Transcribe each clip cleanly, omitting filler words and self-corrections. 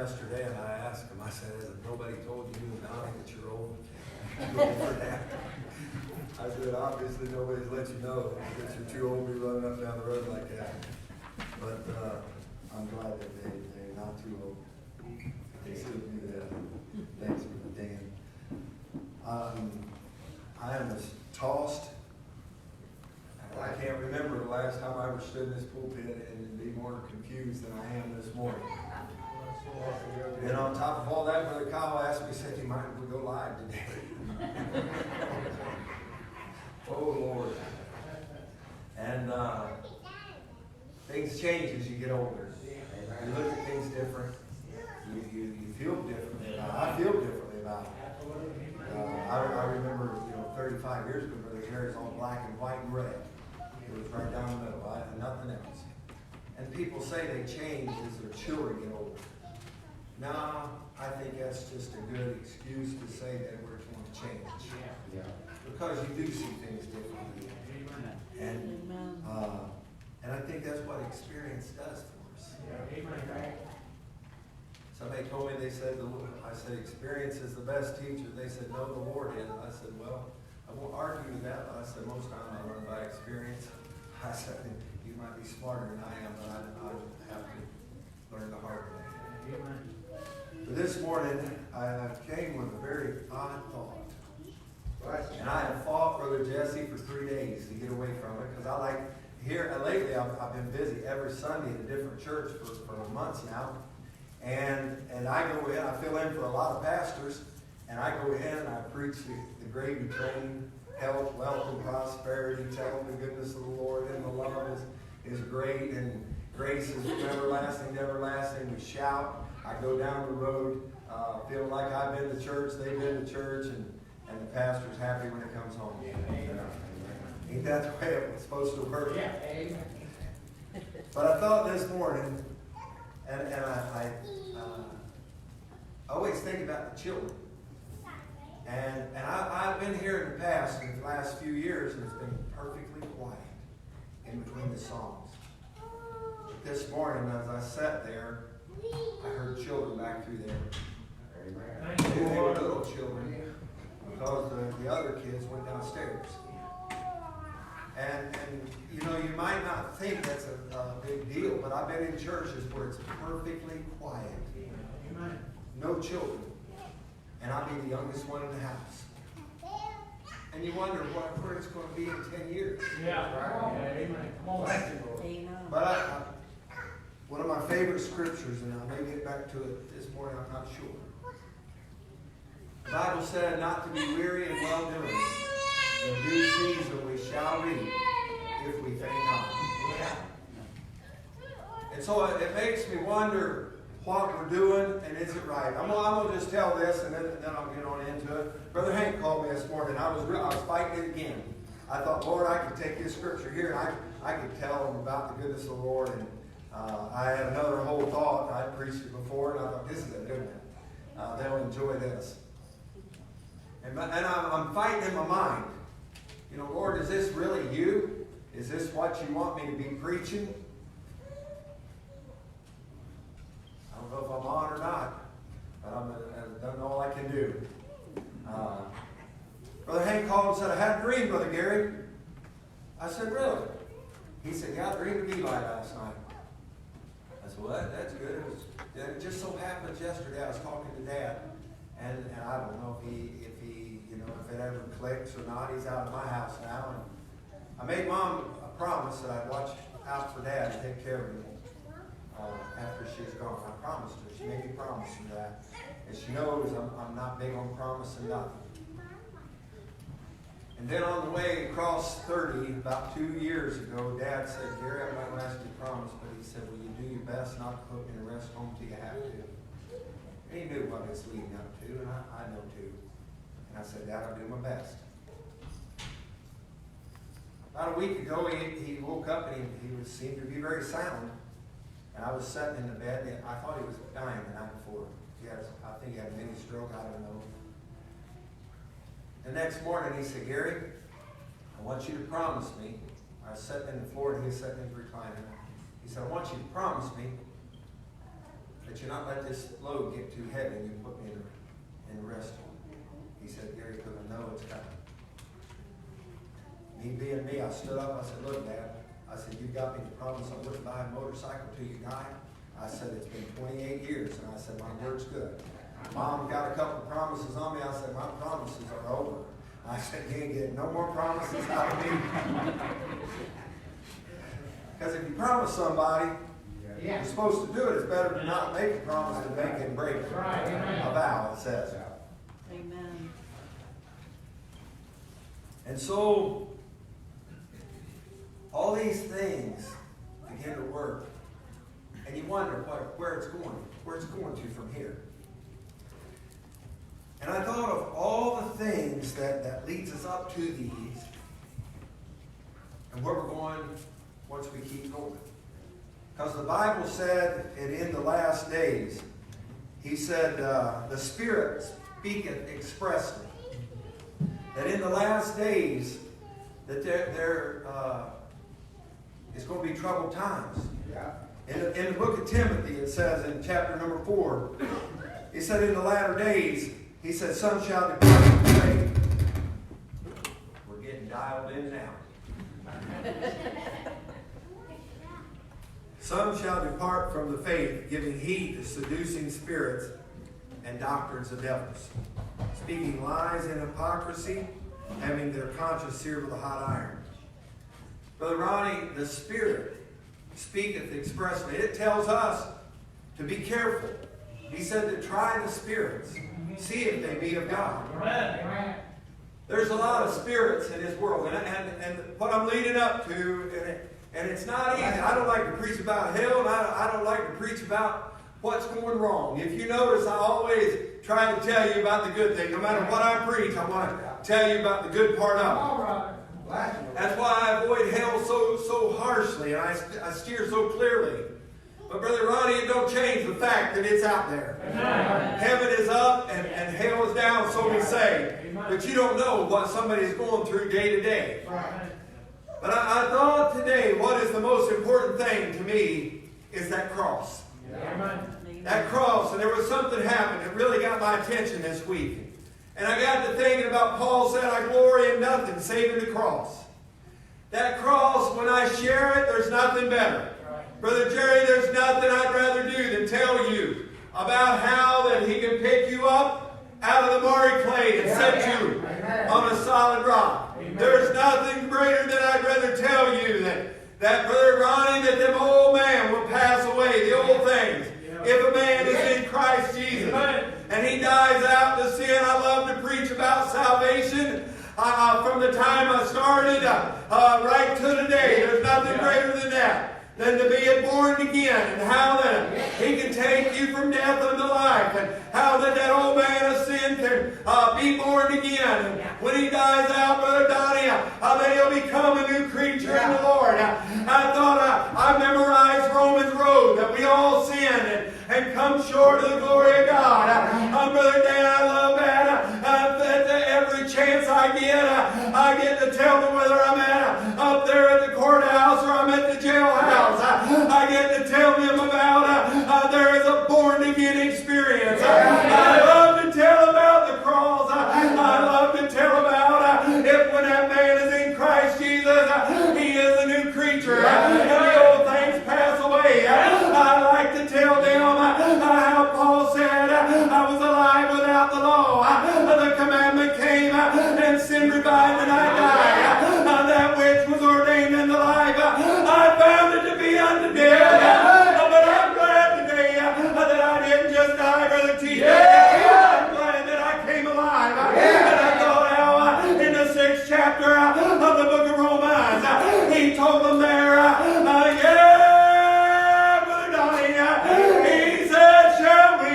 yesterday, and I asked him, I said, has nobody told you, Donnie, that you're old? Too old for that. I said, obviously nobody's let you know that you're too old to be running up and down the road like that. But I'm glad that they're not too old. They still do that. Thanks for Dan. I am as tossed. I can't remember the last time I ever stood in this pulpit and be more confused than I am this morning. And on top of all that, Brother Kyle asked me, he said, do you mind if we go live today? Oh, Lord. And things change as you get older. You look at things different. You feel differently. I feel differently about it. I remember, 35 years ago, Brother Gary's all black and white and red. It was right down the middle. I had nothing else. And people say they change as their children get older. No, I think that's just a good excuse to say that we're going to change. Yeah. Because you do see things differently. And I think that's what experience does for us. Somebody told me, I said, experience is the best teacher. They said, no, the Lord is. I said, well, I won't argue with that. But I said, most times I learn by experience. I said, you might be smarter than I am, but I have to learn the hard way. But this morning, I came with a very odd thought. And I have fought Brother Jesse for 3 days to get away from it, because I like, lately I've been busy every Sunday at a different church for months now. And I go in, I fill in for a lot of pastors, and I go in and I preach the gravy train, health, wealth, and prosperity, tell them the goodness of the Lord, and the love is great, and grace is everlasting to everlasting. We shout. I go down the road, feeling like I've been to church, they've been to church, and the pastor's happy when it comes home. Ain't that the way it's supposed to work? Yeah. But I thought this morning, and I always think about the children. And I've been here in the past, in the last few years, and it's been perfectly quiet in between the songs. But this morning, as I sat there, I heard children back through there. They were little children, because the other kids went downstairs. And you might not think that's a big deal, but I've been in churches where it's perfectly quiet. No children. And I'll be the youngest one in the house. And you wonder where it's going to be in 10 years. Yeah, right. Amen. Come on. But one of my favorite scriptures, and I may get back to it this morning, I'm not sure. The Bible said not to be weary in well-doing. In due season we shall reap if we faint not. And so it makes me wonder what we're doing, and is it right? I'm going to just tell this, and then I'll get on into it. Brother Hank called me this morning. I was fighting it again. I thought, Lord, I could take this scripture here, and I could tell them about the goodness of the Lord. And I had another whole thought. I'd preached it before, and I thought, this is a good one. They'll enjoy this. And I'm fighting in my mind. Lord, is this really you? Is this what you want me to be preaching? I don't know if I'm on or not, but I've done all I can do. Brother Hank called and said, I had a dream, Brother Gary. I said, really? He said, yeah, I dreamed of Eli last night. I said, well, that's good. It just so happens yesterday I was talking to Dad, and I don't know if it ever clicks or not. He's out of my house now. And I made Mom a promise that I'd watch out for Dad and take care of him after she's gone. I promised her. She made me promise her that. And she knows I'm not big on promising nothing. And then on the way across 30, about 2 years ago, Dad said, Gary, I'm not going to ask you to promise, but he said, will you do your best not to put me in a rest home till you have to? And he knew what it's leading up to, and I know too. And I said, Dad, I'll do my best. About a week ago, he woke up and he seemed to be very sound. And I was sitting in the bed, and I thought he was dying the night before. I think he had a mini stroke, I don't know. The next morning, he said, Gary, I want you to promise me. I was sitting in the floor, and he was sitting in the recliner. He said, I want you to promise me that you not let this load get too heavy and you put me in the restroom. He said, Gary, because I know it's coming. Me being me, I stood up. I said, look, Dad. I said, you got me to promise I wouldn't buy a motorcycle till you died. I said, it's been 28 years. And I said, my word's good. Mom got a couple of promises on me. I said, my promises are over. I said, you ain't getting no more promises out of me. Because if you promise somebody, you're supposed to do it. It's better to not make a promise than make and break it. Right. A vow, it says. Amen. And so, all these things begin to work. And you wonder where it's going to from here. And I thought of all the things that leads us up to these and where we're going once we keep going. Because the Bible said, and in the last days, he said, the Spirit speaketh expressly, that in the last days, that there is going to be troubled times. Yeah. In the book of Timothy, it says in chapter number 4, he said, in the latter days, he said, some shall depart from the faith. We're getting dialed in now. Some shall depart from the faith, giving heed to seducing spirits and doctrines of devils, speaking lies and hypocrisy, having their conscience seared with a hot iron. Brother Ronnie, the Spirit speaketh expressly. It tells us to be careful. He said to try the spirits, see if they be of God. Amen. There's a lot of spirits in this world, and what I'm leading up to, and it's not easy. I don't like to preach about hell, and I don't like to preach about what's going wrong. If you notice, I always try to tell you about the good thing. No matter what I preach, I want to tell you about the good part of it. All right. That's why I avoid hell so harshly, and I steer so clearly. But Brother Ronnie, it don't change the fact that it's out there. Amen. Heaven is up and hell is down, so we say. Amen. But you don't know what somebody's going through day to day. Right. But I thought today, what is the most important thing to me is that cross. Amen. That cross, and there was something happened that really got my attention this week. And I got to thinking about Paul said, I glory in nothing save in the cross. That cross, when I share it, there's nothing better. Right. Brother Jerry, there's nothing I'd rather do than tell you about how that he can pick you up out of the miry clay and set you on a solid rock. Amen. There's nothing greater than I'd rather tell you that Brother Ronnie, that them old man will pass away, the old things. If a man is in Christ Jesus and he dies out to sin, I love to preach about salvation. From the time I started right to today, there's nothing greater than that. Than to be born again, and how that he can take you from death unto life, and how that old man of sin can be born again. And when he dies out, Brother Donnie, that he'll become a new creature in the Lord. I thought I memorized Romans Road, that we all sin and come short of the glory of God. Brother Dan, I love that. Every chance I get to tell them whether I'm up there at the courthouse or I'm at the jailhouse. I get to tell them about there is a born-again experience. I love to tell about the cross. I love to tell about if when that man is in Christ Jesus, he is a new creature. And the old things pass away. I like to tell them how Paul said, I was alive without the law. The commandment came and sin revived and I died. That which was ordained in the life, I found it to be unto death. But I'm glad today that I didn't just die, Brother T. I'm glad that I came alive. And I thought how in the 6th chapter of the book of Romans, he told them there, Brother Donnie, he said, shall we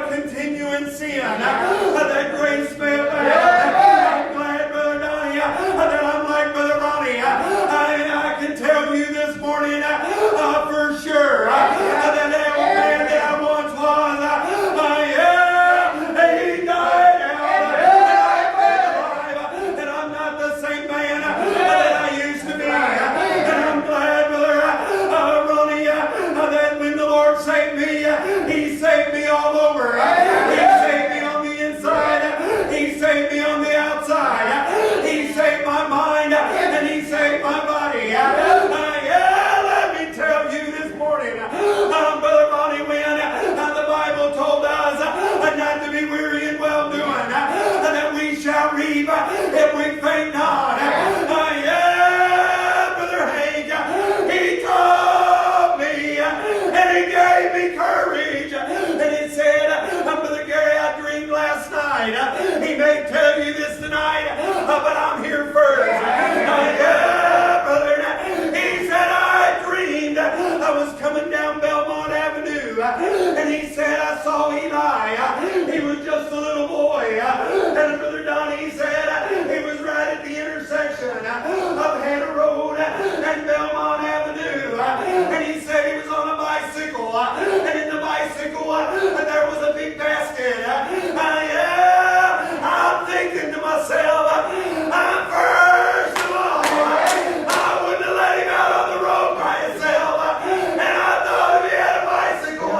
continue in sin, that grace may abound. I'm glad, Brother Donnie, that I'm like Brother Ronnie. I can tell you this morning for sure that old man that I once was, he died out and I'm alive, and I'm not the same man that I used to be. And if we faint not. Yeah, Brother Hank, he taught me, and he gave me courage. And he said, Brother Gary, I dreamed last night. He may tell you this tonight, but I'm here first. Yeah, brother. He said, I dreamed I was coming down Belmont Avenue, and he said, I saw Eli. He was just a little boy. And Brother Donnie, he said, he was right at the intersection of Hannah Road and Belmont Avenue. And he said he was on a bicycle. And in the bicycle, there was a big basket. Yeah, I'm thinking to myself, first of all, I wouldn't have let him out on the road by himself. And I thought if he had a bicycle,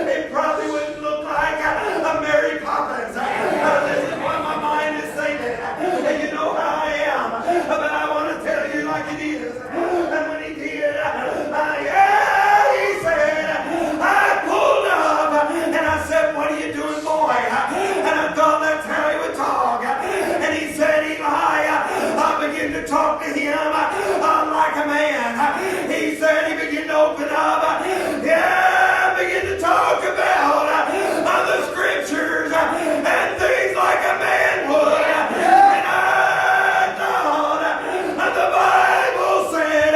it probably wouldn't look like a Mary Poppins. This is what my mind is thinking. And you know how I am. But I want to tell you like it is. And when he did, yeah, he said, I pulled up and I said, what are you doing, boy? And I thought that's how he would talk. And he said, Eli, I began to talk to him like a man. He said he began to open up. Yeah, began to talk about the scriptures and things like a man would. And I thought the Bible said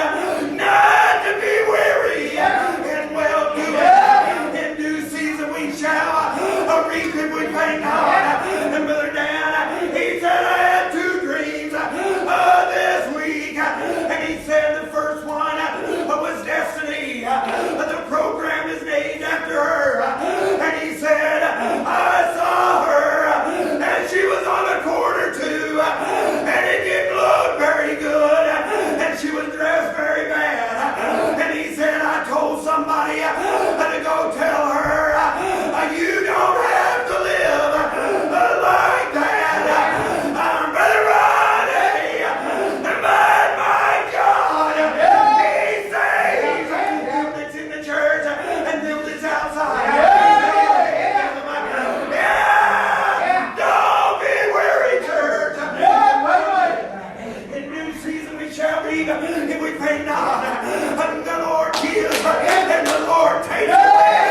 not to be weary in well doing. In due season we shall reap if we faint not. And Brother Dan, he said I had two dreams this week. And he said the first one was Destiny. The program is named after her. And he said, I saw her and she was on a corner too. And it didn't look very good. And she was dressed very bad. And he said, I told somebody to go tell her, you don't have to live like that. Brother Ronnie, but my God, he saves them that's in the church and them that's outside. Yeah, don't be weary, church. In due season we shall reap if we faint not. And the Lord gives and the Lord takes away.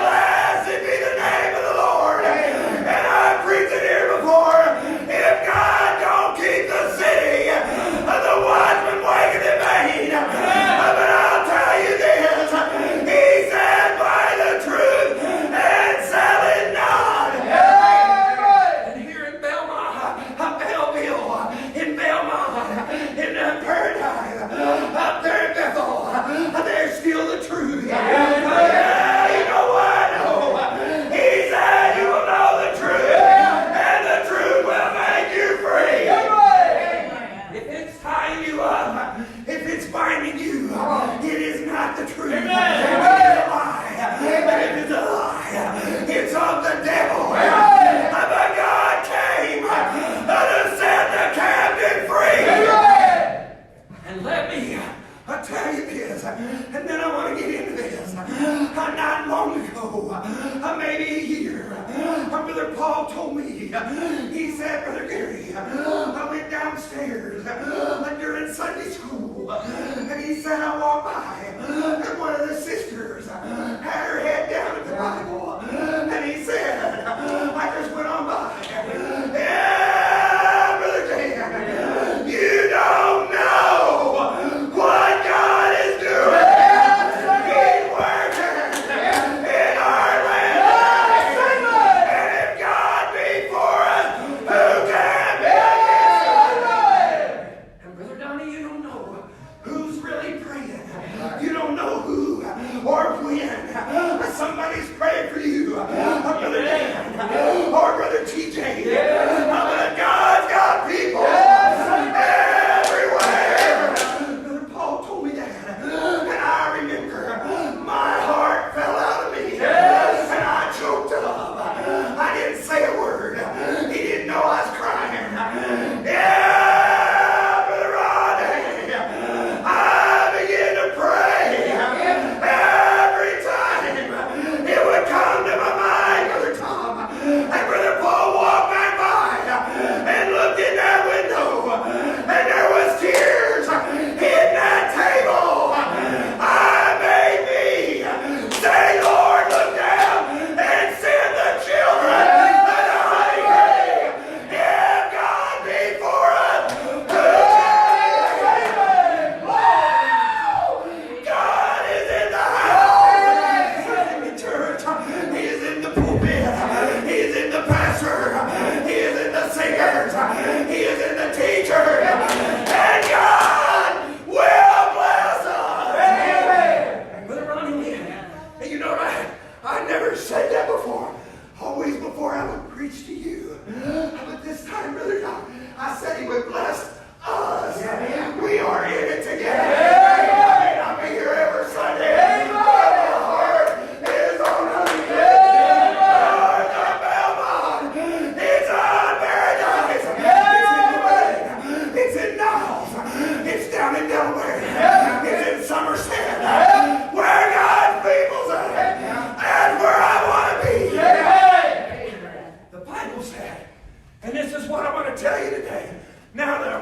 Blessed be the name of the Lord. And I preached it here before. If God don't keep the city, the watchman waketh in vain. But I'll tell you this, he said, buy the truth and sell it not. And here in Belmont, Belleville, in Belmont, in Paradise, up there in Bethel, there's still the truth. Yeah, you know what? No. He said you will know the truth, and the truth will make you free. If it's tying you up, if it's binding you, it is not the truth. It is a lie. And if it's a lie, it's of the devil. But God came to set the captive free. And let me tell you this, and then I want to get into this. Not long ago, maybe a year, Brother Paul told me, he said, Brother Gary, I went downstairs during Sunday school, and he said, I walked by, and one of the sisters had her head down at the Bible, and he said, I just went on by. Yeah, Brother Dan, you don't know what God is doing. He's working in our land. And if God be for us, who can be against us? And Brother Donnie, you don't know who's really praying. You don't know who or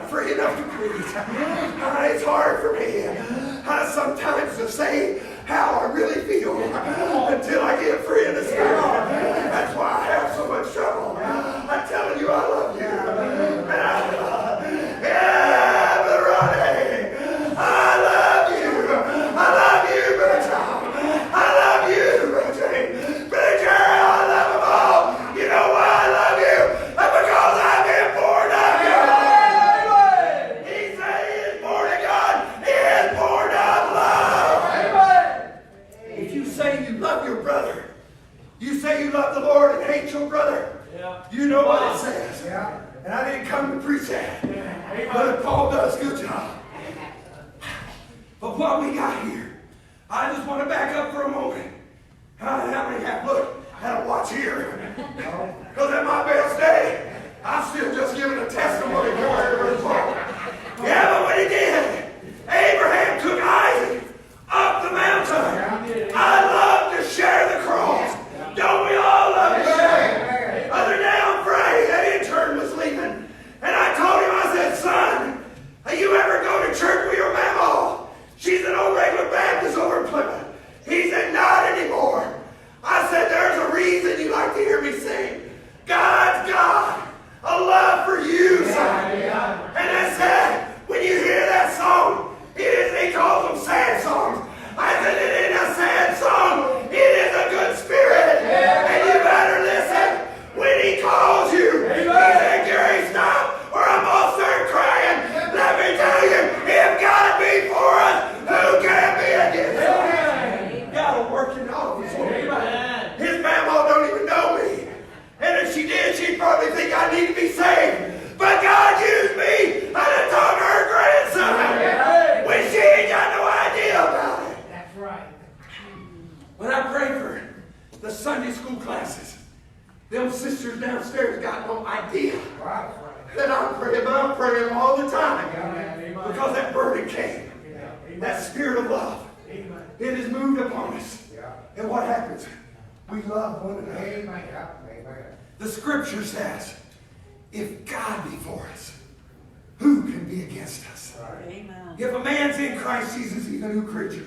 not free enough to preach. It's hard for me sometimes to say how I really feel until I get free in the spirit. That's why I have so much trouble. I'm telling you, I love you. Yeah, Brother Ronnie, I love you. I love you, Brother Tom. I love you, Brother James. Brother Jerry, I love them all. You know why I love you? Because I've been born of you. He said he is born of God. He is born of love. If you say you love your brother, you say you love the Lord and hate your brother, you know what it says. And I didn't come to preach that. Brother Paul does a good job. But what we got here, I just want to back up for a moment. How many have looked at a watch here? Because at my best day, I'm still just giving a testimony compared to Brother Paul. Yeah, but when he did, Abraham took Isaac up the mountain. I love to share the cross. Don't we all love to share? Other day on Friday, that intern was leaving. And I told him, I said, son, you ever go to church with your mama? She's an old regular Baptist over in Plymouth. He said, not anymore. I said, there's a reason you like to hear me sing. God's got a love for you, son. And I said, when you hear that song, he calls them sad songs. I said, it ain't a sad song. It is a good spirit. And you better listen when he calls you. He said, Gary, stop or I'm going to start crying. Let me tell you, if God be for us, who can be against us? God will work in all of his ways. His mama don't even know me. And if she did, she'd probably think I need to be saved. But God used me and I taught her grandson when she ain't got no idea about it. That's right. When I pray for the Sunday school classes, them sisters downstairs got no idea that I'm praying, but I'm praying all the time because that burden came. That spirit of love, it is moved upon us. And what happens? We love one another. The scripture says, if God be for us, who can be against us? Amen. If a man's in Christ Jesus, he's a new creature.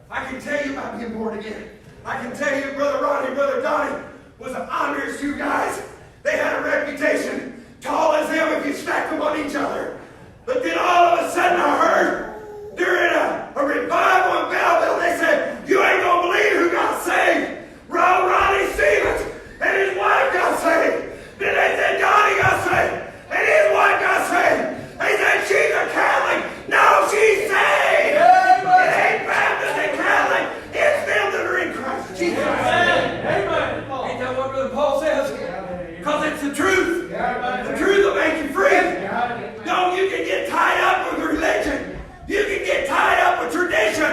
I can tell you about being born again. I can tell you, Brother Ronnie, Brother Donnie was an honest two guys. They had a reputation, tall as them if you stack them on each other. But then all of a sudden I heard during a revival in Belleville, they said, you ain't going to believe who got saved. Ronnie Stevens and his wife got saved. Then they said Donnie got saved and his wife got saved. They said she's a Catholic. No, she's saved. It ain't Baptist and Catholic. It's them that are in Christ Jesus. Amen. Ain't that what Brother Paul says? Because it's the truth. The truth will make you free. No, you can get tied up with religion. You can get tied up with tradition.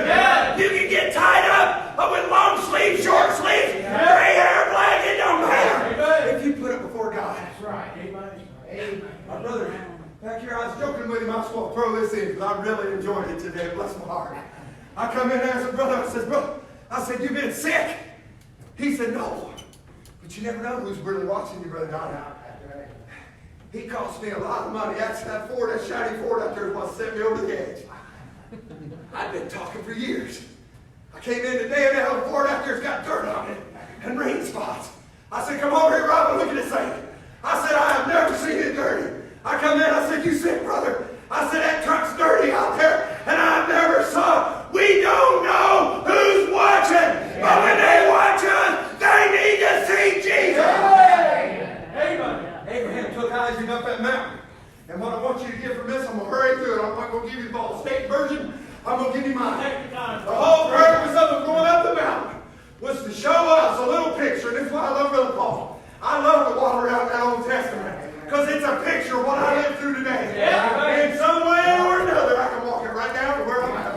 You can get tied up with long sleeves, short sleeves, gray hair, black. It don't matter if you put it before God. That's right. Amen. My brother, back here, I was joking with him. I just want to throw this in because I really enjoyed it today. Bless my heart. I come in there and said, brother, I said, bro, I said, you been sick? He said, no. But you never know who's really watching you, Brother Donnie. He cost me a lot of money. Actually, that shiny Ford out there is what sent me over the edge. I've been talking for years. I came in today and that Ford out there's got dirt on it and rain spots. I said, come over here, Rob, and look at this thing. I said, I have never seen it dirty. I come in, I said, you sick, brother? I said, that truck's dirty out there, and I've never saw. We don't know who's watching, but when they watch us, they need to see Jesus. Amen. Abraham took Isaac up that mountain. And what I want you to get from this, I'm going to hurry through it. I'm not going to give you the Ball State version. I'm going to give you mine. The whole purpose of them going up the mountain was to show us a little picture. And this is why I love Brother Paul. I love to walk around that Old Testament because it's a picture of what I lived through today. In some way or another, I can walk it right down to where I'm at.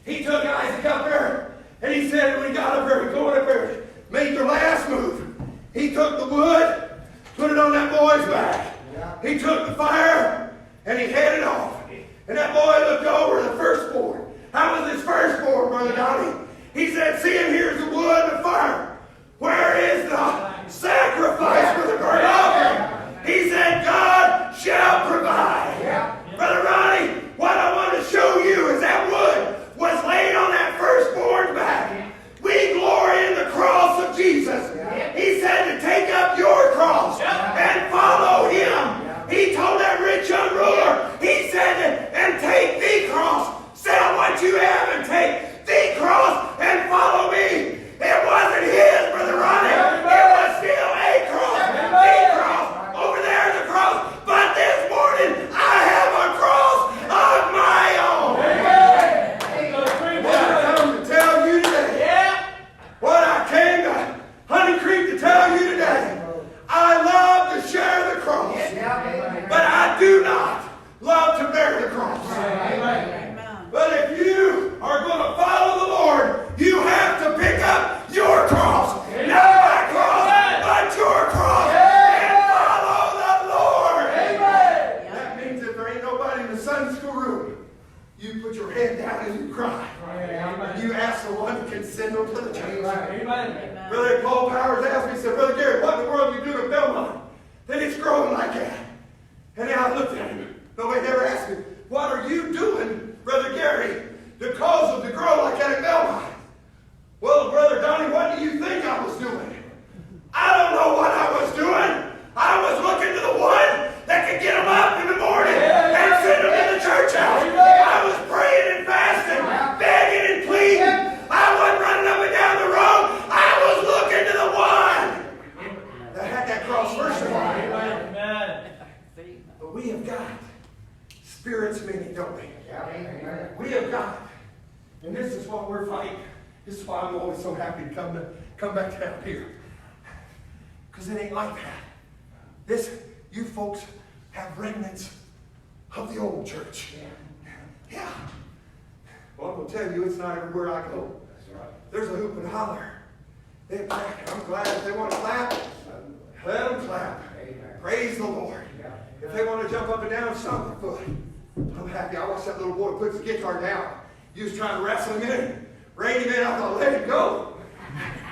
He took Isaac up there, and he said when he got up there, going up there, made the last move. He took the wood, put it on that boy's back. He took the fire, and he headed off. And that boy looked over the firstborn. How was his firstborn, Brother Donnie? He said, see him, here's the wood and the fire. Where is the sacrifice for the burnt offering? He said, God shall provide. love to bear the cross. Amen. But if you are going to follow the Lord, you have to pick up your cross. Not my cross, but your cross. And follow the Lord. Amen. That means if there ain't nobody in the Sunday school room, you put your head down and you cry. Amen. You ask the one who can send them to the church. Amen. Brother Paul Powers asked me, he said, Brother Gary, what in the world are you doing at Belmont? That it's growing like that. And then I looked at him. Nobody never asked me, what are you doing, Brother Gary, to cause them to grow like that at Belmont? Well, Brother Donnie, what do you think I was doing? I don't know what I was doing. I was looking to the one that could get them up in the morning and send them to the church house. I was praying and fasting, begging and pleading. I wasn't running up and down the road. I was looking to the one that had that cross first of all. But we have got spirits many, don't we? We have got, and this is what we're fighting. This is why I'm always so happy to come back down here. Because it ain't like that. You folks have remnants of the old church. Yeah. Well, I'm going to tell you, it's not everywhere I go. There's a hoop and holler. I'm glad if they want to clap, let them clap. Praise the Lord. If they want to jump up and down, stomp their foot. I'm happy. I watched that little boy put his guitar down. He was trying to wrestle him in. Rein him in. I thought, let him go.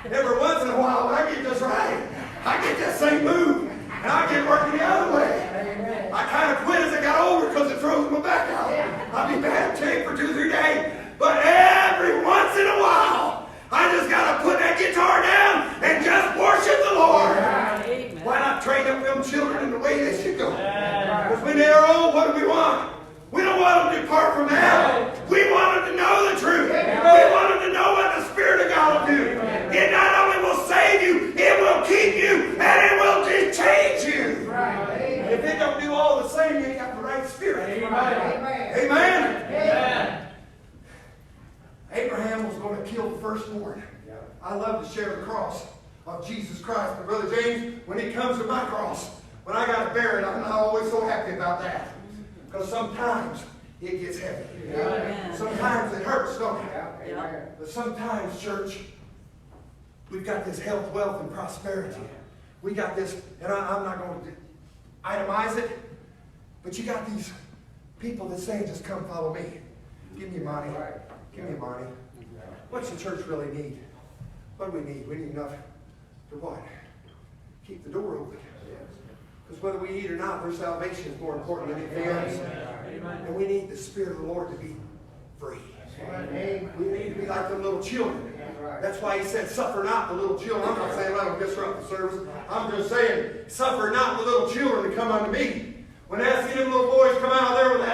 Every once in a while, when I get this right, I get that same move. And I get working the other way. I kind of quit as I got older because it throws my back out. I'll be bad shape for 2-3 days. But every once in a while, I just got to put that guitar down and just worship the Lord. Why not train up them children in the way they should go? Because when they're old, what do we want? We don't want them to depart from that. We want them to know the truth. We want them to know what the Spirit of God will do. It not only will save you, it will keep you, and it will just change you. If it don't do all the same, you ain't got the right spirit. Amen. Abraham was going to kill the firstborn. I love to share the cross of Jesus Christ. But Brother James, when it comes to my cross, when I got to bear it, I'm not always so happy about that. Because sometimes it gets heavy. Amen. Sometimes it hurts, don't it? Yeah. But sometimes, church, we've got this health, wealth, and prosperity. We got this, and I'm not going to itemize it, but you got these people that say, just come follow me. Give me money. Give me money. What's the church really need? What do we need? We need enough to what? Keep the door open. Because whether we eat or not, their salvation is more important than anything else. And we need the Spirit of the Lord to be free. We need to be like the little children. That's why he said, suffer not the little children. I'm not saying let them disrupt the service. I'm just saying, suffer not the little children to come unto me. When I see them little boys come out there with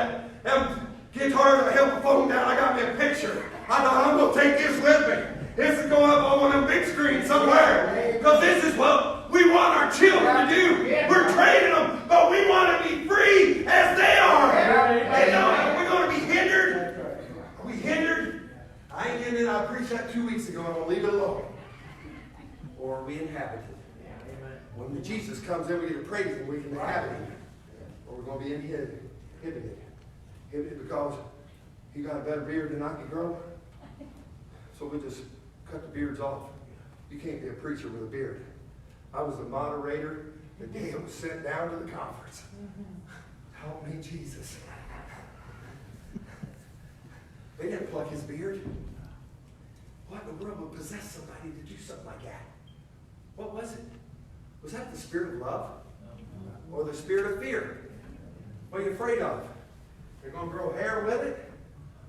them guitars that help the phone down, I got me a picture. I thought, I'm going to take this with me. This is going up on one of them big screens somewhere. Because this is what we want our children to do. We're training them, but we want to be free as they are. And are we going to be hindered? Are we hindered? I ain't getting it. I preached that 2 weeks ago. I'm going to leave it alone. Or are we inhabited? When Jesus comes in, we get to praise him. We can inhabit him. Or we're going to be inhibited. Inhibited because he got a better beard than I can grow. So we just cut the beards off. You can't be a preacher with a beard. I was the moderator the day I was sent down to the conference. Help me, Jesus. They didn't pluck his beard. What in the world would possess somebody to do something like that? What was it? Was that the spirit of love? Or the spirit of fear? What are you afraid of? They're going to grow hair with it?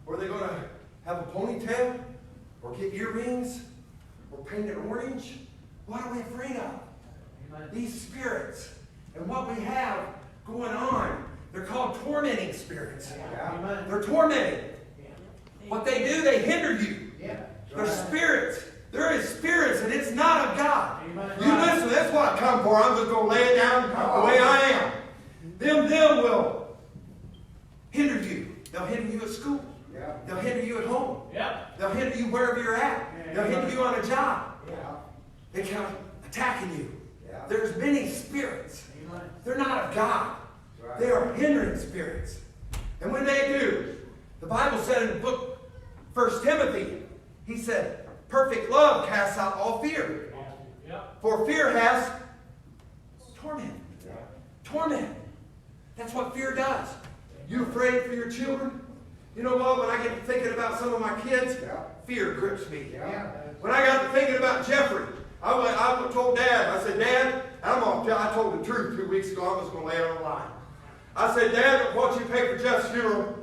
Or are they going to have a ponytail? Or get earrings? Or paint it orange? What are we afraid of? These spirits. And what we have going on, they're called tormenting spirits. They're tormenting. What they do, they hinder you. They're spirits. There is spirits, and it's not of God. You listen, that's what I come for. I'm just going to lay it down the way I am. Them will hinder you. They'll hinder you at school. They'll hinder you at home. They'll hinder you wherever you're at. They'll hinder you on a job. They come attacking you. There's many spirits. They're not of God. They are hindering spirits. And when they do, the Bible said in the book 1 Timothy, he said, perfect love casts out all fear. For fear has torment. Torment. That's what fear does. You afraid for your children? You know what? When I get to thinking about some of my kids, fear grips me. When I got to thinking about Jeffrey, I told Dad, I said, Dad, I told the truth 2 weeks ago. I'm just going to lay it on the line. I said, Dad, why don't you pay for Jeff's funeral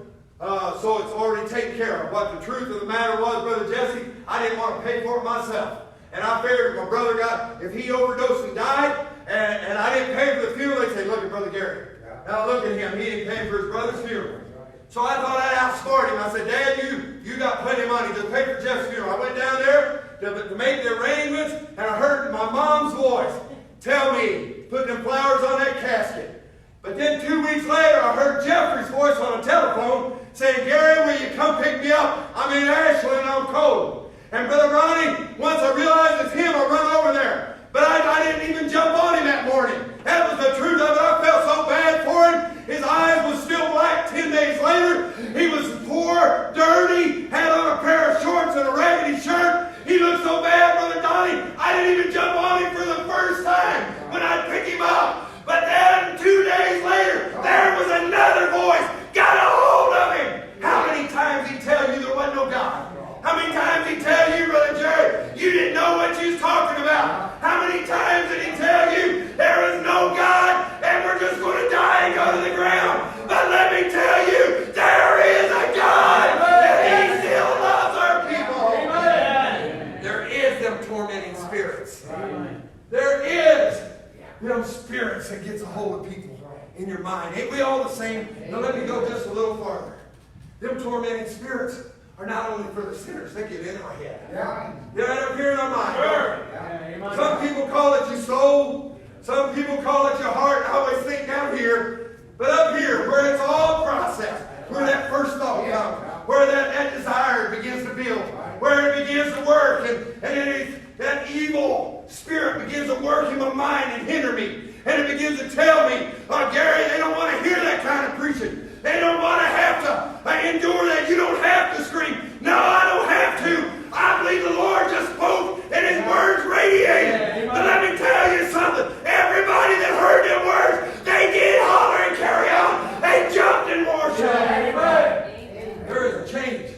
so it's already taken care of. But the truth of the matter was, Brother Jesse, I didn't want to pay for it myself. And I figured my brother if he overdosed and died, and I didn't pay for the funeral, they'd say, look at Brother Gary. Now look at him. He didn't pay for his brother's funeral. So I thought I'd outsmart him. I said, Dad, you got plenty of money. Just pay for Jeff's funeral. I went down there to make the arrangements, and I heard my mom's voice tell me, put them flowers on that casket. But then 2 weeks later, I heard Jeffrey's voice on the telephone saying, Gary, will you come pick me up? I'm in Ashland and I'm cold. And Brother Ronnie, once I realized it's him, I run over there. But I didn't even jump on him that morning. That was the truth of it. I felt so bad for him. His eyes was still black 10 days later. He was poor, dirty, had on a pair of shorts and a raggedy shirt. He looked so bad, Brother Donnie, I didn't even jump on him for the first time when I'd pick him up. But then 2 days later, there was another voice. Got a hold of him. How many times did he tell you there wasn't no God? How many times did he tell you, Brother Jerry, you didn't know what you was talking about? How many times did he tell you there is no God and we're just going to die and go to the ground? But let me tell you, there is a God and he still loves our people. Amen. There is them tormenting spirits. Amen. There is them spirits that gets a hold of people in your mind. Ain't we all the same? Now let me go just a little farther. Them tormenting spirits are not only for the sinners, they get in our head. They're right up here in our mind. Sure. Some people call it your soul. Some people call it your heart. I always think down here, but up here, where it's all processed, where that first thought comes, where that desire begins to build, where it begins to work, and that evil spirit begins to work in my mind and hinder me. And it begins to tell me, oh, Gary, they don't want to hear that kind of preaching. They don't want to have to endure that. You don't have to scream. No, I don't have to. I believe the Lord just spoke and his words radiated. But let me tell you something. Everybody that heard them words, they did holler and carry on. They jumped in worship. There is a change.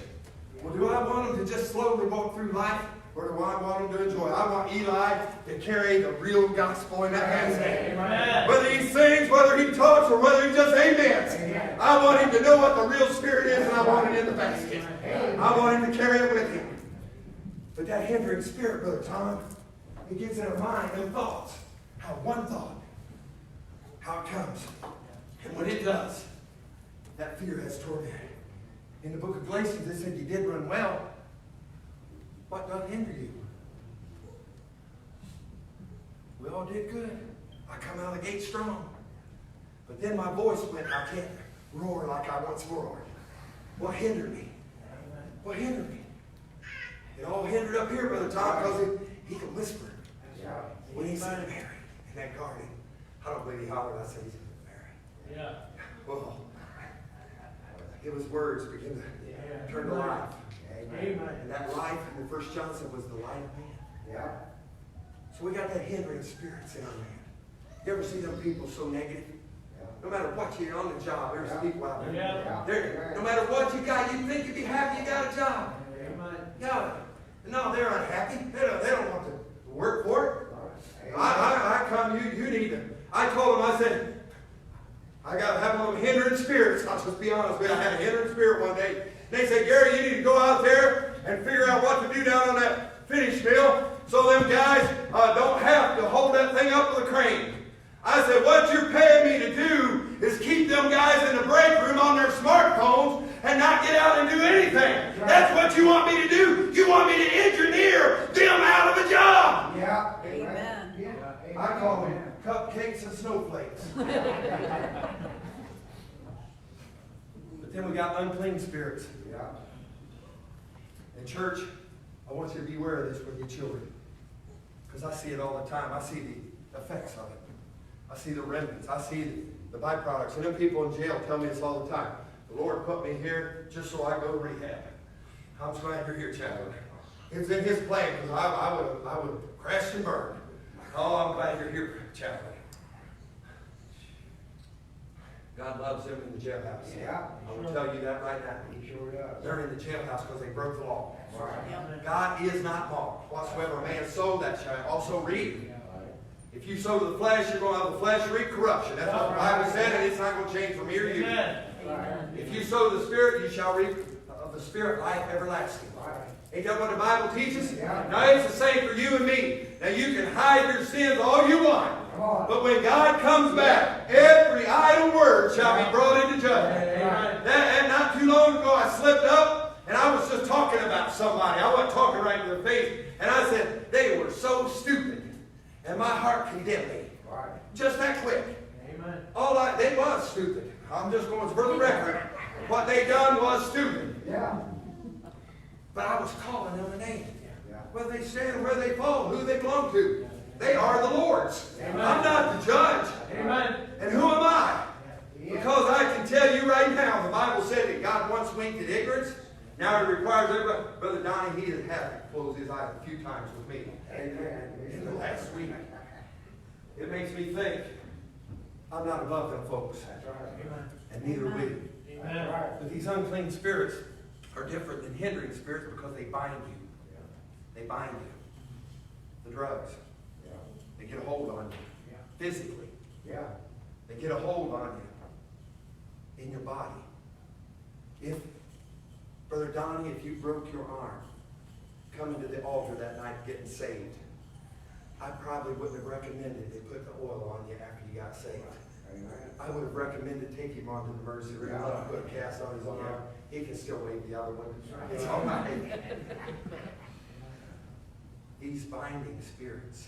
Well, do I want them to just slowly walk through life? Or do I want them to enjoy? I want Eli to carry the real gospel in that hand. Whether he sings, whether he talks, or whether he just amens. I want him to know what the real spirit is, and I want it in the basket. I want him to carry it with him. But that hindering spirit, Brother Tom, it gets in our mind, them thoughts. How one thought, how it comes. And when it does, that fear has torment. In the book of Galatians, it said you did run well. What doesn't hinder you? We all did good. I come out of the gate strong. But then my voice went, I can't roar like I once roared. What hindered me? What hindered me? It all hindered up here, Brother Tom, because he could whisper. When he said Mary in that garden, I don't believe he hollered. I said, he's Mary. Yeah. Well, his words begin to turn to life. Amen. And that life in the 1 John said was the light of man. Yeah. So we got that hindering spirits in our land. You ever see them people so negative? Yeah. No matter what you're on the job, there's people out there. Yeah. No matter what you got, you think you'd be happy you got a job. Amen. Yeah. No, they're unhappy. They don't want to work for it. I come, you need them. I told them, I said, I got to have one of them hindering spirits. I'll just be honest with you. I had a hindering spirit one day. They said, Gary, you need to go out there and figure out what to do down on that finish mill so them guys don't have to hold that thing up with a crane. I said, what you're paying me to do is keep them guys in the break room on their smartphones and not get out and do anything. That's what you want me to do. You want me to engineer them out of a job. Yeah. Amen. Yeah. I call them cupcakes and snowflakes. But then we got unclean spirits. Yeah. In church, I want you to be aware of this with your children. Because I see it all the time. I see the effects of it. I see the remnants. I see the byproducts. And them people in jail tell me this all the time. The Lord put me here just so I go to rehab. I'm glad you're here, Chandler. It's in His plan, because I would crash and burn. Oh, I'm glad you're here, Chandler. God loves them in the jailhouse. Yeah. I'm going to tell you that right now. He sure does. They're in the jailhouse because they broke the law. Yeah. God is not mocked. Whatsoever a man sow, that shall also reap. If you sow to the flesh, you're going to have the flesh reap corruption. That's what the Bible said, and it's not going to change from here to you. Amen. If you sow to the Spirit, you shall reap of the Spirit life everlasting. Ain't that what the Bible teaches? Yeah. Now it's the same for you and me. Now you can hide your sins all you want. But when God comes back, every idle word shall be brought into judgment. And not too long ago I slipped up and I was just talking about somebody. I wasn't talking right to their face. And I said, they were so stupid. And my heart condemned me. Just that quick. Amen. They was stupid. I'm just going for the record. What they done was stupid. Yeah. But I was calling them a name. Yeah. Whether they stand, where they fall, who they belong to. They are the Lord's. Amen. I'm not the judge. Amen. And who am I? Because I can tell you right now, the Bible said that God once winked at ignorance. Now it requires everybody. Brother Donnie, he has had to close his eyes a few times with me. Amen. In the last week. It makes me think, I'm not above them folks. That's right. Amen. And neither are we. Amen. Right. But these unclean spirits are different than hindering spirits because they bind you. They bind you. The drugs. Yeah. They get a hold on you. Yeah. Physically. Yeah. They get a hold on you. In your body. If, Brother Donnie, if you broke your arm coming to the altar that night getting saved, I probably wouldn't have recommended they put the oil on you after you got saved. Amen. I would have recommended take him onto the emergency room, let him put a cast on his arm. He can still wave the other one. It's all right. These binding spirits.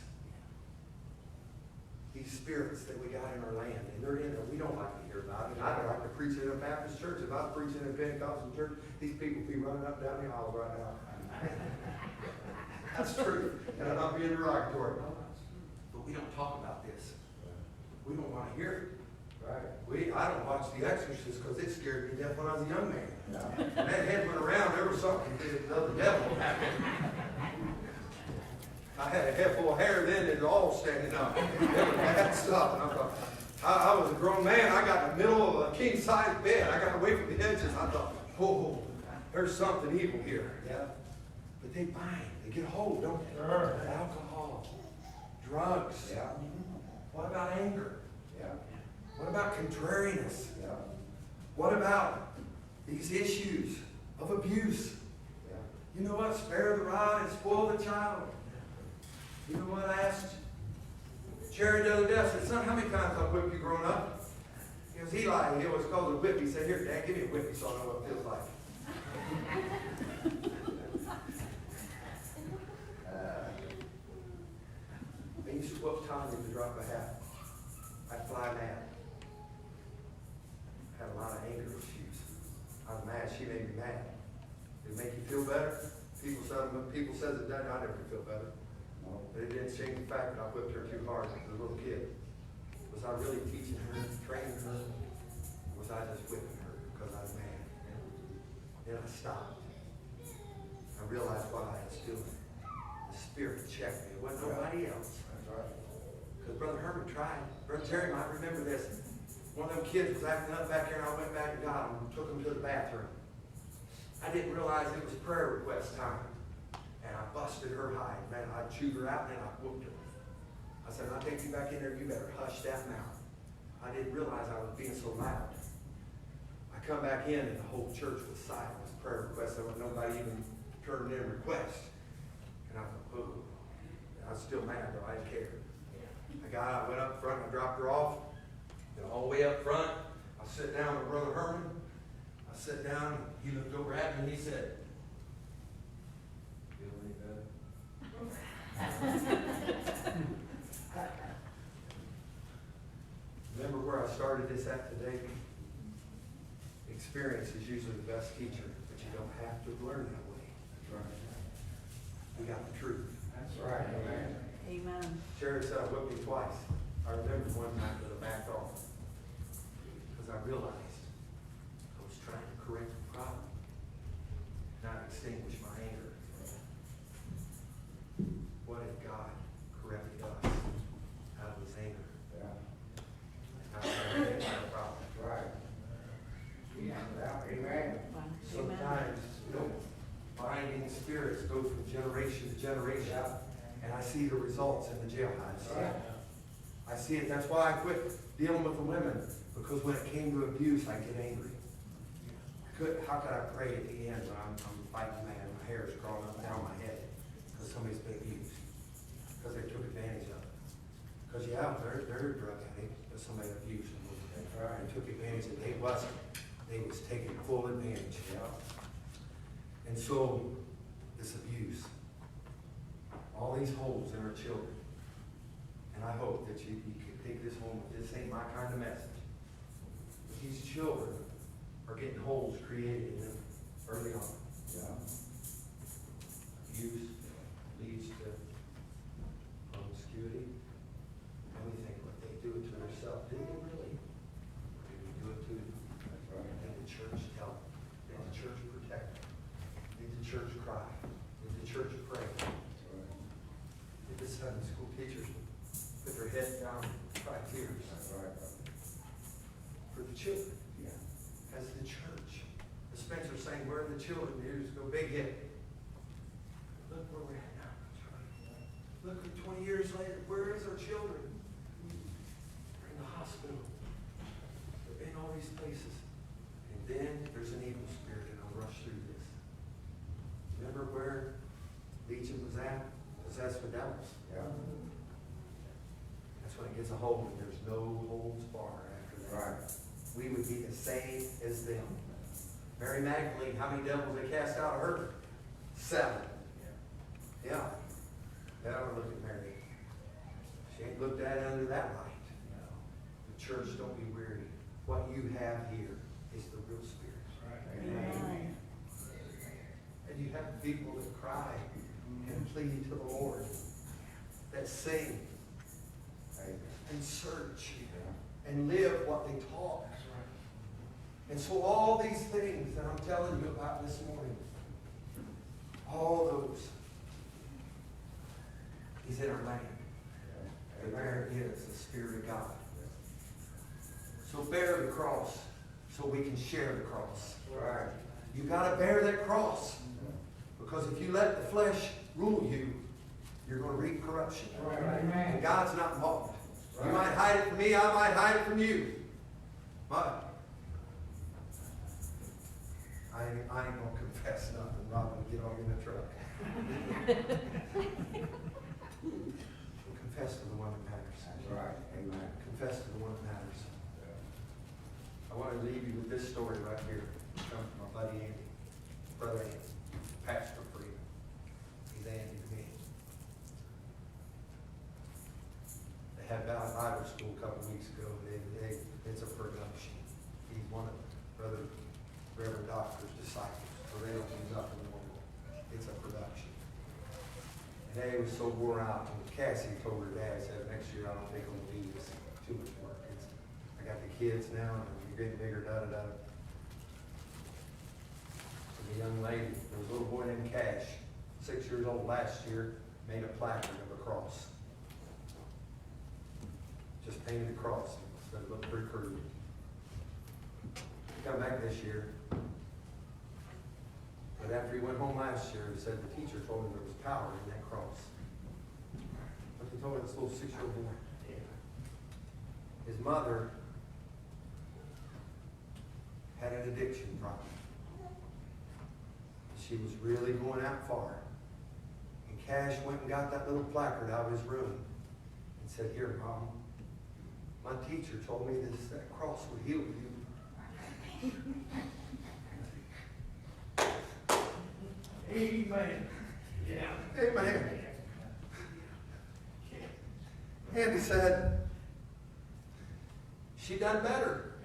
These spirits that we got in our land, and they're in there. We don't like to hear about it. I don't like to preach in a Baptist church. If I was preaching in a Pentecostal church, these people would be running up and down the aisles right now. That's true. And I'm not being derogatory. But we don't talk about this. We don't want to hear it. Right. I don't watch The Exorcist because it scared me to death when I was a young man. Yeah. When that head went around, there was something of the devil happening. I had a head full of hair then, and it was all standing up. It was bad stuff. And I thought, I was a grown man. I got in the middle of a king-size bed. I got away from the edges. I thought, oh, there's something evil here. Yeah. But they bind. They get a hold, don't they? Sure. Alcohol, drugs. Yeah. What about anger? Yeah. What about contrariness? Yeah. What about these issues of abuse? Yeah. You know what? Spare the rod and spoil the child. You know what I asked Jared the other day? I said, son, how many times I've whipped you growing up? He goes, Eli, he always calls it a whip. He said, here, Dad, give me a whippy so I know what it feels like. I used to whoop Tanya to drop a hat. I'd fly mad. Had a lot of anger issues. I was mad. She made me mad. Did it make you feel better? People says it doesn't. I never feel better. No. But it didn't change the fact that I whipped her too hard as a little kid. Was I really teaching her, training her? Or was I just whipping her because I was mad? Then I stopped. I realized what I was doing. The Spirit checked me. It wasn't nobody else. That's right. Because Brother Herman tried. Brother Terry might remember this. One of them kids was acting up back there, and I went back and got him and took him to the bathroom. I didn't realize it was prayer request time. And I busted her hide. Man, I chewed her out and then I whooped her. I said, I'll take you back in there. You better hush that mouth. I didn't realize I was being so loud. I come back in and the whole church was silent. It was prayer requests. There was nobody even turning in requests. And I thought, oh. I was still mad though. I didn't care. I went up front and I dropped her off. And all the way up front, I sit down with Brother Herman. I sat down, and he looked over at me and he said, feel any better? Remember where I started this at today? Experience is usually the best teacher, but you don't have to learn that way. That's right. We got the truth. That's right. Amen. Amen. Sherry said I whipped him twice. I remember one time that I backed off because I realized I was trying correct the problem, not extinguish my anger. What if God corrected us out of his anger? Not correcting our problem. Right. Amen. Sometimes, binding spirits go from generation to generation, and I see the results in the jailhouse. Right. I see it. That's why I quit dealing with the women, because when it came to abuse, I get angry. How could I pray at the end when I'm fighting man, my hair is crawling up and down my head because somebody's been abused, because they took advantage of it. Because they're a drug addict, but somebody abused them. And took advantage of it. They was taking full advantage. And so, this abuse, all these holes in our children, and I hope that you can take this home. This ain't my kind of message. But these children are getting holes created in them early on. Abuse leads to promiscuity. And we think, what they do it to themselves. Did they really? Or did we do it to them? Did the church help? Did the church protect them? Did the church cry? Did the church pray? Did the Sunday school teachers put their head down and cry tears for the children? As the church. As Spencer saying, where are the children? Here's go big hit. Look where we're at now. Look, 20 years later, where is our children? They're in the hospital. They're in all these places. And then there's an evil spirit, and I'll rush through this. Remember where Legion was at? Possessed with devils. That's when it gets a hold, and there's no holds barred after that. We would be the same as them. Mary Magdalene, how many devils they cast out of her? 7. Yeah. Now look at Mary. She ain't looked at it under that light. The church, don't be weary. What you have here is the real spirit. Amen. And you have people that cry and plead to the Lord, that sing and search and live what they taught. And so all these things that I'm telling you about this morning, all those is in our land. And there is the Spirit of God. So bear the cross so we can share the cross. You got to bear that cross. Because if you let the flesh rule you, you're going to reap corruption. And God's not mocked. You might hide it from me, I might hide it from you. But I ain't going to confess nothing. Robin, get on in the truck. We'll confess to the one that matters. Confess to the one that matters. I want to leave you with this story right here. It comes from my buddy Andy. Brother Andy. Pastor for you. He's Andy to me. They had Bible school a couple weeks ago. It's a production. He's one of Brother Reverend Doctor's disciples. So they don't use up in the world. It's a production. And they was so worn out. And Cassie told her dad, said, next year I don't think I'm going to do this. Too much work. I got the kids now, and you're getting bigger, da-da-da. And the young lady, there was a little boy named Cash, 6 years old last year, made a placard of a cross. Just painted a cross. So it looked pretty crude. He come back this year. But after he went home last year, he said the teacher told him there was power in that cross. But he told this little 6-year-old boy. His mother had an addiction problem. She was really going out far. And Cash went and got that little placard out of his room and said, here, Mom, my teacher told me that cross would heal you. Amen. Yeah. Amen. And he said, she done better.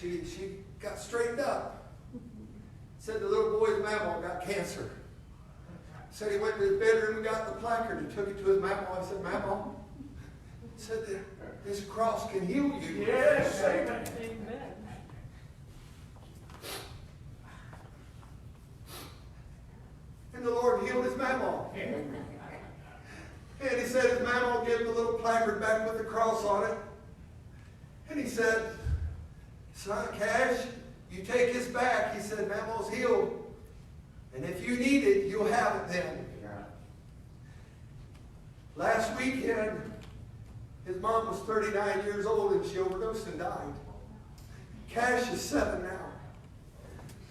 She got straightened up. Said the little boy's mama got cancer. Said he went to his bedroom and got the placard and took it to his mama. I said, Mama, said this cross can heal you. Yes, amen. son, Cash, you take his back. He said, Memo's healed. And if you need it, you'll have it then. Yeah. Last weekend, his mom was 39 years old and she overdosed and died. Cash is 7 now.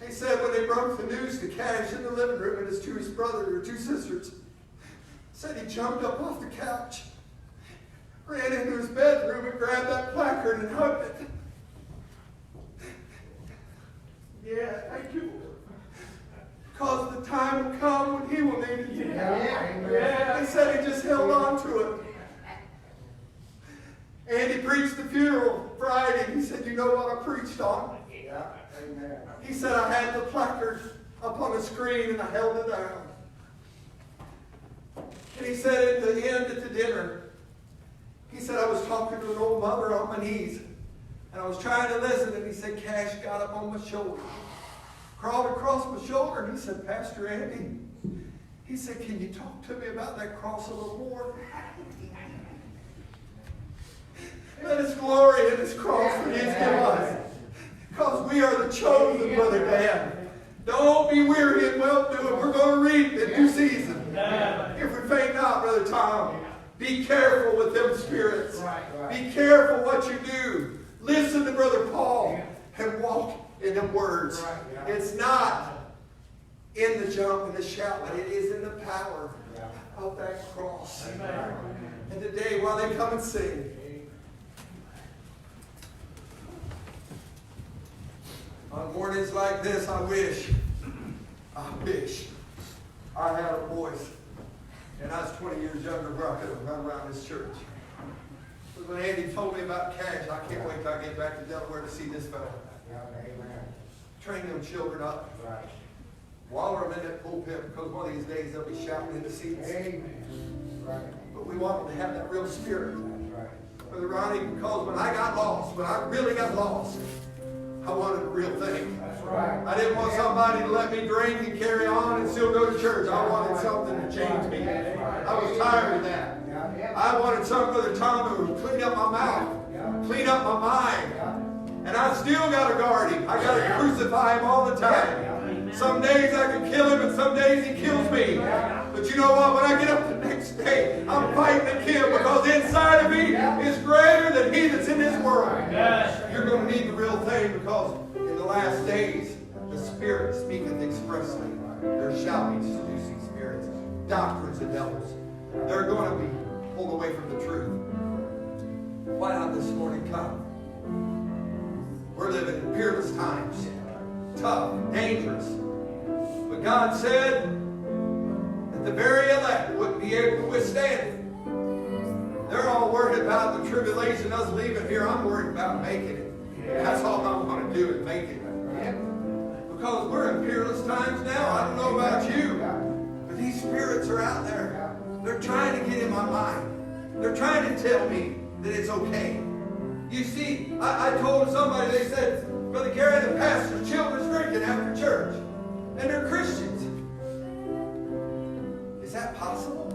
He said when they broke the news to Cash in the living room and his two sisters, said he jumped up off the couch, ran into his bedroom and grabbed that placard and hugged it. Yeah, thank you. Because the time will come when he will need it. Yeah. He said he just held on to it. And he preached the funeral Friday. He said, you know what I preached on? Yeah. Amen. He said, I had the placard up on the screen and I held it down. And he said at the end at the dinner, he said, I was talking to an old mother on my knees. And I was trying to listen. And he said, Cash got up on my shoulder, crawled across my shoulder. And he said, Pastor Andy, he said, can you talk to me about that cross a little more? Let his glory and his cross that he's given us. Because we are the chosen, Brother Dan. Don't be weary in well-doing. We're going to reap in due season. If we faint not, Brother Tom, be careful with them spirits. Be careful what you do. Listen to Brother Paul and walk in them words. It's not in the jump and the shout, but it is in the power of that cross. And today, while they come and sing, on mornings like this, I wish I had a voice. And I was 20 years younger where I could have run around this church. But when Andy told me about Cash, I can't wait till I get back to Delaware to see this fellow. Train them children up. Waller them in that pulpit, because one of these days they'll be shouting in the seats. But we want them to have that real spirit. Brother Ronnie, because when I got lost, when I really got lost, I wanted a real thing. I didn't want somebody to let me drink and carry on and still go to church. I wanted something to change me. I was tired of that. I wanted something, Brother Tom, to clean up my mouth, clean up my mind. And I still got to guard him. I got to crucify him all the time. Some days I can kill him and some days he kills me. But you know what? When I get up the next day, I'm fighting the kill, because inside of me is greater than he that's in this world. You're going to need the real thing, because in the last days, the Spirit speaketh expressly. There shall be seducing spirits, doctrines of devils. They're going to be pulled away from the truth. Why not this morning come? We're living in peerless times. Tough, dangerous. But God said that the very elect wouldn't be able to withstand it. They're all worried about the tribulation, us leaving here. I'm worried about making it. That's all I want to do is make it. Because we're in peerless times now. I don't know about you, but these spirits are out there. They're trying to get in my mind. They're trying to tell me that it's okay. You see, I told somebody, they said, Brother Gary, the pastor's children's drinking after church. And they're Christians. Is that possible?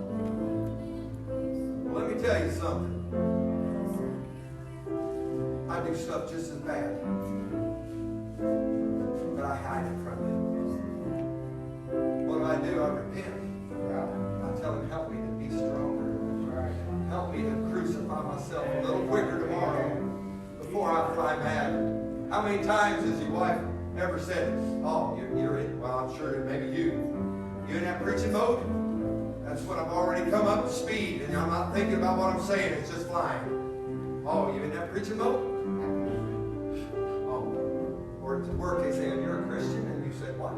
Well, let me tell you something. I do stuff just as bad. But I hide it from you. What do? I repent. I tell him, help me to be stronger. Help me to crucify myself a little quicker tomorrow before I fly back. How many times has your wife ever said, oh, you're in, well, I'm sure maybe you in that preaching mode? That's when I've already come up to speed and I'm not thinking about what I'm saying, it's just flying. Oh, you in that preaching mode? Oh, or to work they say, you're a Christian, and you said what?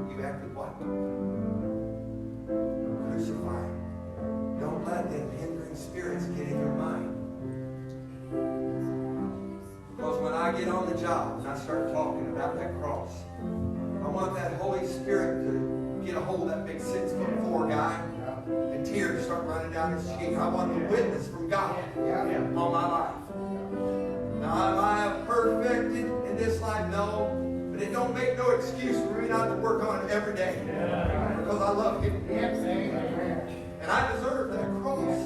You acted what? Crucify. Don't let them hindering spirits get in your mind. Because when I get on the job and I start talking about that cross, I want that Holy Spirit to get a hold of that big 6'4" guy and tears start running down his cheek. I want a witness from God on my life. Now, am I perfected in this life? No. But it don't make no excuse for me not to work on it every day. Because I love Him. And I deserve that cross.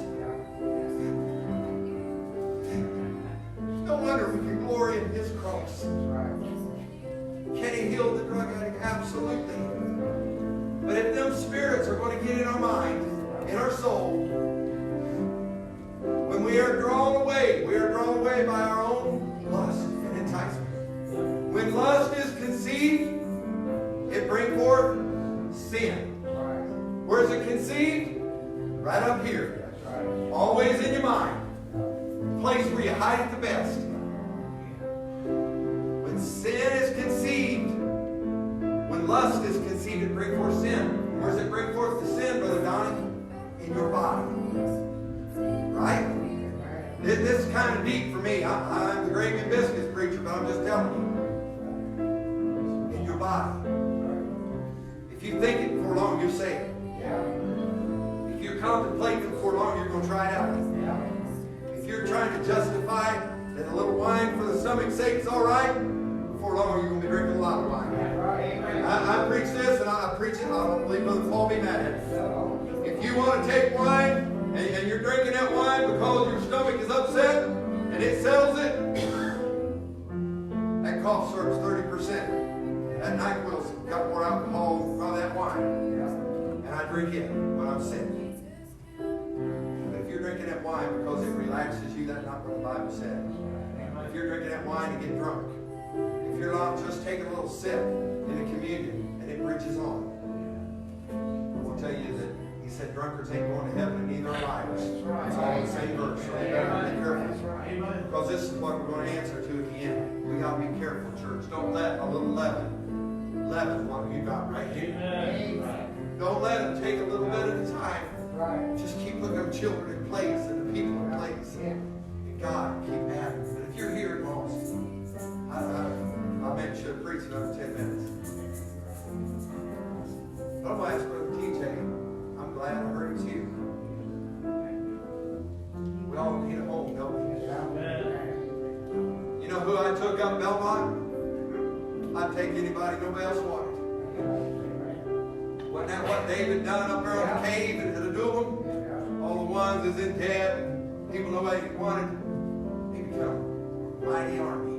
No wonder we can pour in His cross. Can He heal the drug addict? Absolutely. But if them spirits are going to get in our mind, in our soul, when we are drawn away by our own lust and enticement. When lust is conceived, it brings forth sin. Where is it conceived? Right up here. Always in your mind. Place where you hide it the best. When sin is conceived, when lust is conceived, it brings forth sin. Where does it bring forth the sin, Brother Donnie? In your body. Right? This is kind of deep for me. I'm the gravy and biscuits preacher, but I'm just telling you. In your body. If you think it before long, you'll say it. If you're contemplating it before long, you're going to try it out. If you're trying to justify that a little wine for the stomach's sake is all right, before long you're going to be drinking a lot of wine. I preach this and I preach it. I don't believe Brother Paul be mad at it. If you want to take wine and you're drinking that wine because your stomach is upset and it settles it, that cough syrup's 30%. That NyQuil's got more alcohol from that wine. And I drink it when I'm sick. But if you're drinking that wine because it relaxes you, that's not what the Bible says. If you're drinking that wine to get drunk, if you're not just taking a little sip in the communion and it bridges on, I will tell you that He said drunkards ain't going to heaven and neither are liars. It's all the same verse. So you better be careful. Because this is what we're going to answer to at the end. We got to be careful, church. Don't let a little leaven what you got right here. Don't let them take a little bit at a time. Just keep looking at children in place and the people in place. And God, keep at it. But if you're here and lost, I maybe should have preached another 10 minutes. But I'm going to ask Brother TJ. I'm glad I heard it's you. We all need a home, don't we? You know who I took up Belmont? I'd take anybody, nobody else wanted. Wasn't that what David done up there in the cave and the Adullam? All the ones that's in debt and people nobody wanted. He become a mighty army.